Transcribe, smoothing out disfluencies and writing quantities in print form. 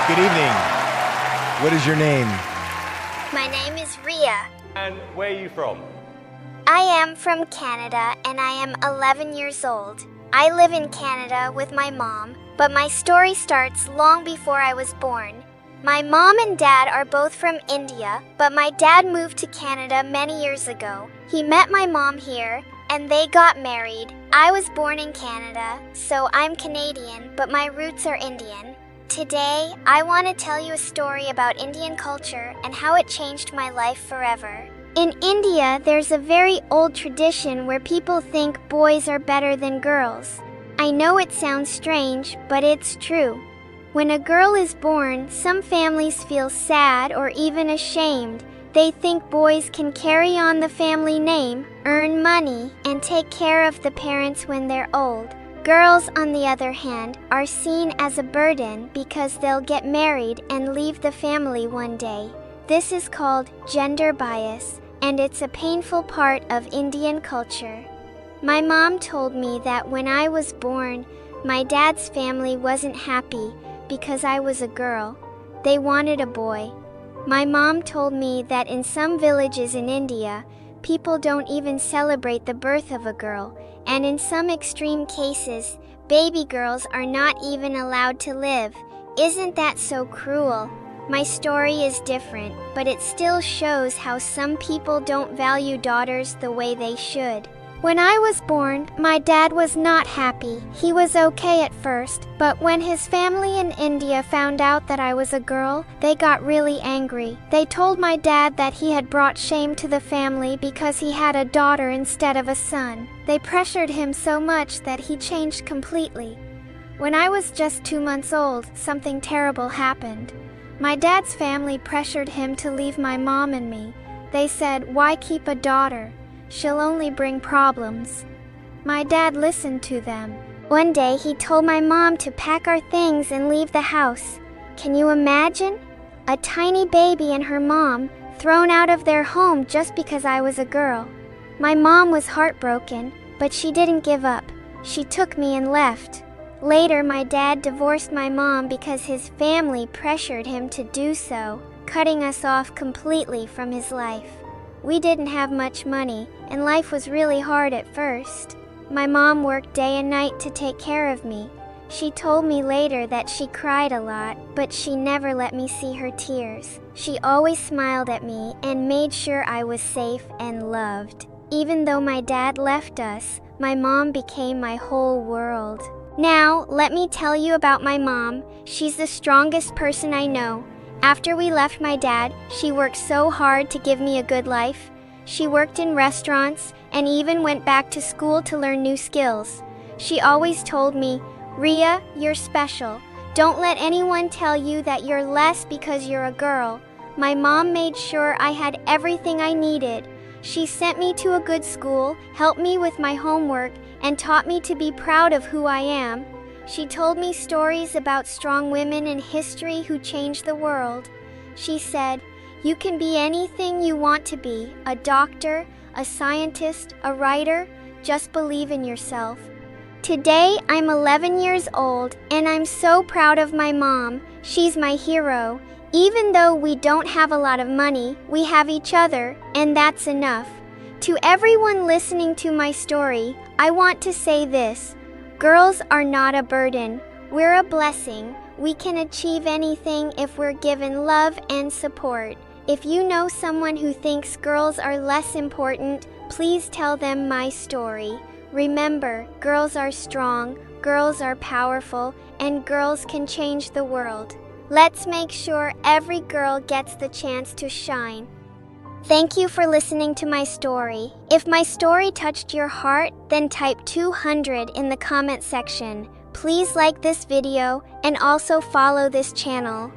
Good evening. What is your name? My name is Ria. And where are you from? I am from Canada and I am 11 years old. I live in Canada with my mom, but my story starts long before I was born. My mom and dad are both from India, but my dad moved to Canada many years ago. He met my mom here and they got married. I was born in Canada, so I'm Canadian, but my roots are Indian. Today, I want to tell you a story about Indian culture and how it changed my life forever. In India, there's a very old tradition where people think boys are better than girls. I know it sounds strange, but it's true. When a girl is born, some families feel sad or even ashamed. They think boys can carry on the family name, earn money, and take care of the parents when they're old. Girls, on the other hand, are seen as a burden because they'll get married and leave the family one day. This is called gender bias, and it's a painful part of Indian culture. My mom told me that when I was born, my dad's family wasn't happy because I was a girl. They wanted a boy. My mom told me that in some villages in India, people don't even celebrate the birth of a girl, and in some extreme cases, baby girls are not even allowed to live. Isn't that so cruel? My story is different, but it still shows how some people don't value daughters the way they should. When I was born, my dad was not happy. He was okay at first, but when his family in India found out that I was a girl, they got really angry. They told my dad that he had brought shame to the family because he had a daughter instead of a son. They pressured him so much that he changed completely. When I was just 2 months old, something terrible happened. My dad's family pressured him to leave my mom and me. They said, "Why keep a daughter? She'll only bring problems." My dad listened to them. One day he told my mom to pack our things and leave the house. Can you imagine? A tiny baby and her mom thrown out of their home just because I was a girl. My mom was heartbroken, but she didn't give up. She took me and left. Later, my dad divorced my mom because his family pressured him to do so, cutting us off completely from his life. We didn't have much money, and life was really hard at first. My mom worked day and night to take care of me. She told me later that she cried a lot, but she never let me see her tears. She always smiled at me and made sure I was safe and loved. Even though my dad left us, my mom became my whole world. Now, let me tell you about my mom. She's the strongest person I know. After we left my dad, she worked so hard to give me a good life. She worked in restaurants and even went back to school to learn new skills. She always told me, "Ria, you're special. Don't let anyone tell you that you're less because you're a girl." My mom made sure I had everything I needed. She sent me to a good school, helped me with my homework, and taught me to be proud of who I am. She told me stories about strong women in history who changed the world. She said, "You can be anything you want to be, a doctor, a scientist, a writer. Just believe in yourself." Today, I'm 11 years old, and I'm so proud of my mom. She's my hero. Even though we don't have a lot of money, we have each other, and that's enough. To everyone listening to my story, I want to say this. Girls are not a burden. We're a blessing. We can achieve anything if we're given love and support. If you know someone who thinks girls are less important, please tell them my story. Remember, girls are strong, girls are powerful, and girls can change the world. Let's make sure every girl gets the chance to shine. Thank you for listening to my story. If my story touched your heart, then type 200 in the comment section. Please like this video and also follow this channel.